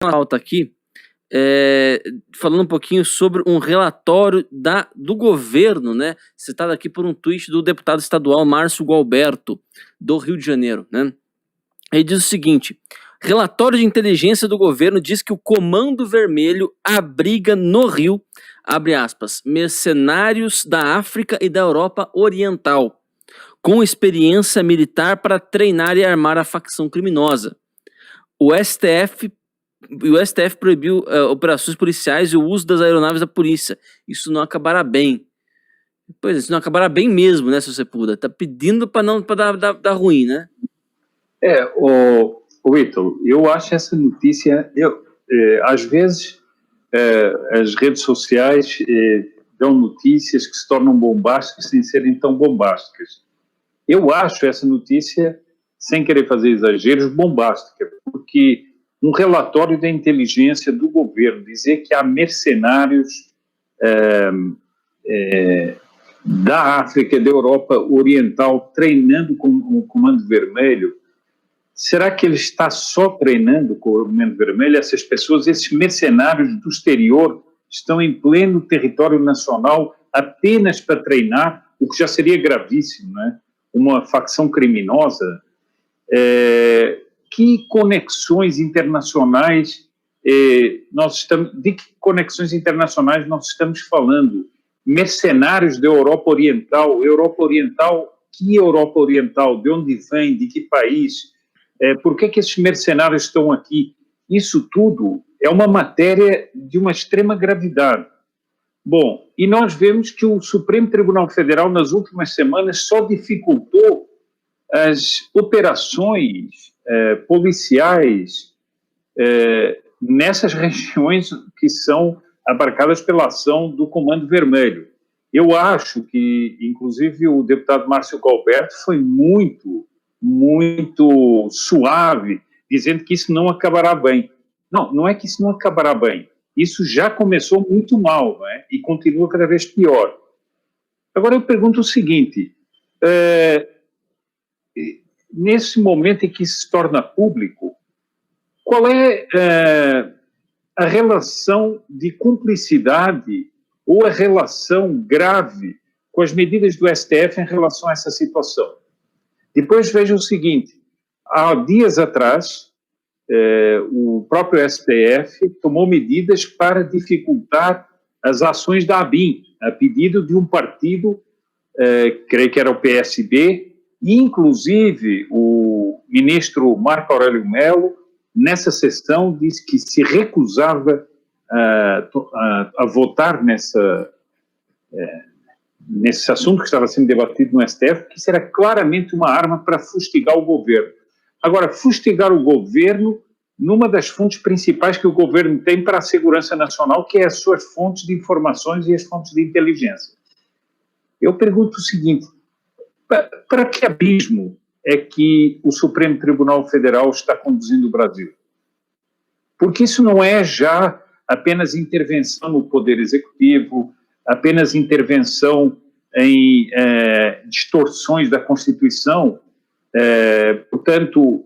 uma pauta aqui, falando um pouquinho sobre um relatório do governo, né, citado aqui por um tweet do deputado estadual Márcio Gualberto, do Rio de Janeiro, né. Ele diz o seguinte: relatório de inteligência do governo diz que o Comando Vermelho abriga no Rio, abre aspas, mercenários da África e da Europa Oriental, com experiência militar para treinar e armar a facção criminosa. O STF proibiu operações policiais e o uso das aeronaves da polícia. Isso não acabará bem. Pois é, isso não acabará bem mesmo, né, seu Sepúlveda? Tá pedindo para dar ruim, né? O Ítalo, eu acho essa notícia... às vezes, as redes sociais dão notícias que se tornam bombásticas sem serem tão bombásticas. Eu acho essa notícia, sem querer fazer exageros, bombástica, porque um relatório da inteligência do governo dizer que há mercenários da África e da Europa Oriental treinando com o Comando Vermelho, será que ele está só treinando com o Comando Vermelho? Essas pessoas, esses mercenários do exterior, estão em pleno território nacional apenas para treinar, o que já seria gravíssimo, né? Uma facção criminosa. Que conexões internacionais de que conexões internacionais nós estamos falando? Mercenários da Europa Oriental, que Europa Oriental? De onde vem? De que país? Por que esses mercenários estão aqui? Isso tudo é uma matéria de uma extrema gravidade. Bom, e nós vemos que o Supremo Tribunal Federal, nas últimas semanas, só dificultou as operações policiais nessas regiões que são abarcadas pela ação do Comando Vermelho. Eu acho que, inclusive, o deputado Márcio Gualberto foi muito suave, dizendo que isso não acabará bem. Não é que isso não acabará bem. Isso já começou muito mal, né? E continua cada vez pior. Agora eu pergunto o seguinte, nesse momento em que isso se torna público, qual é a relação de cumplicidade ou a relação grave com as medidas do STF em relação a essa situação? Depois veja o seguinte, há dias atrás, o próprio STF tomou medidas para dificultar as ações da ABIN, a pedido de um partido, creio que era o PSB, e inclusive o ministro Marco Aurélio Mello, nessa sessão, disse que se recusava a votar nesse assunto que estava sendo debatido no STF, que isso era claramente uma arma para fustigar o governo. Agora, fustigar o governo numa das fontes principais que o governo tem para a segurança nacional, que é as suas fontes de informações e as fontes de inteligência. Eu pergunto o seguinte, para que abismo é que o Supremo Tribunal Federal está conduzindo o Brasil? Porque isso não é já apenas intervenção no Poder Executivo, apenas intervenção em distorções da Constituição, portanto,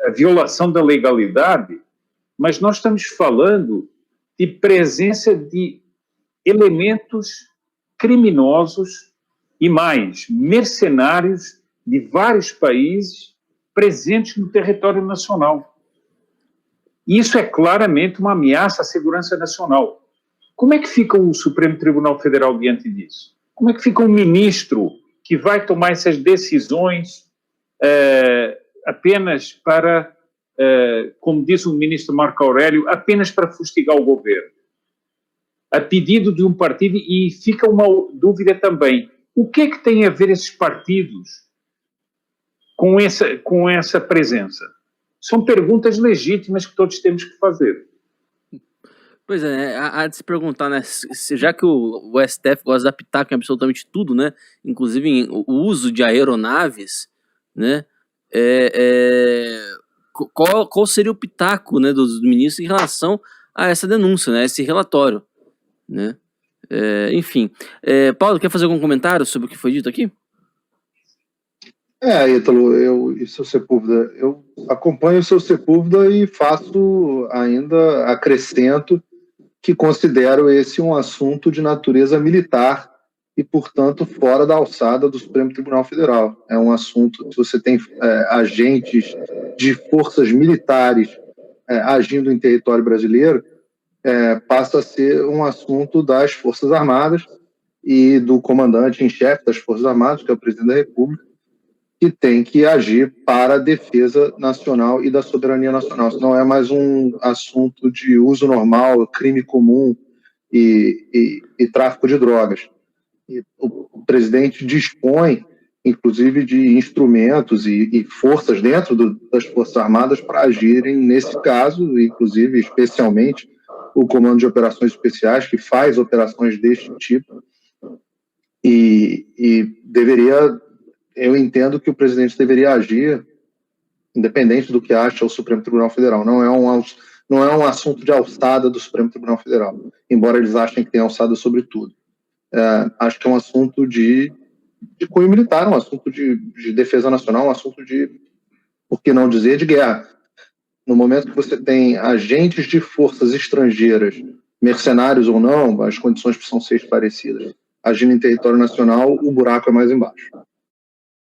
a violação da legalidade, mas nós estamos falando de presença de elementos criminosos e mais, mercenários de vários países presentes no território nacional. Isso é claramente uma ameaça à segurança nacional. Como é que fica o Supremo Tribunal Federal diante disso? Como é que fica o ministro que vai tomar essas decisões apenas para, como diz o ministro Marco Aurélio, apenas para fustigar o governo? A pedido de um partido, e fica uma dúvida também, o que é que tem a ver esses partidos com essa presença? São perguntas legítimas que todos temos que fazer. Pois é, há de se perguntar, né, já que o STF gosta de dar pitaco em absolutamente tudo, né, inclusive o uso de aeronaves, né, qual seria o pitaco, né, dos ministros em relação a essa denúncia, né, esse relatório, né, enfim. Paulo, quer fazer algum comentário sobre o que foi dito aqui? Ítalo, eu acompanho o seu Sepúlveda e acrescento que considero esse um assunto de natureza militar e, portanto, fora da alçada do Supremo Tribunal Federal. É um assunto que você tem agentes de forças militares agindo em território brasileiro, passa a ser um assunto das Forças Armadas e do comandante em chefe das Forças Armadas, que é o presidente da República, que tem que agir para a defesa nacional e da soberania nacional. Isso não é mais um assunto de uso normal, crime comum e tráfico de drogas. E o presidente dispõe, inclusive, de instrumentos e forças dentro das Forças Armadas para agirem nesse caso, inclusive, especialmente, o Comando de Operações Especiais, que faz operações deste tipo, eu entendo que o presidente deveria agir independente do que acha o Supremo Tribunal Federal. Não é um assunto de alçada do Supremo Tribunal Federal, embora eles achem que tem alçada sobre tudo. Acho que é um assunto de cunho militar, um assunto de defesa nacional, um assunto de, por que não dizer, de guerra. No momento que você tem agentes de forças estrangeiras, mercenários ou não, as condições precisam ser esclarecidas, agindo em território nacional, o buraco é mais embaixo.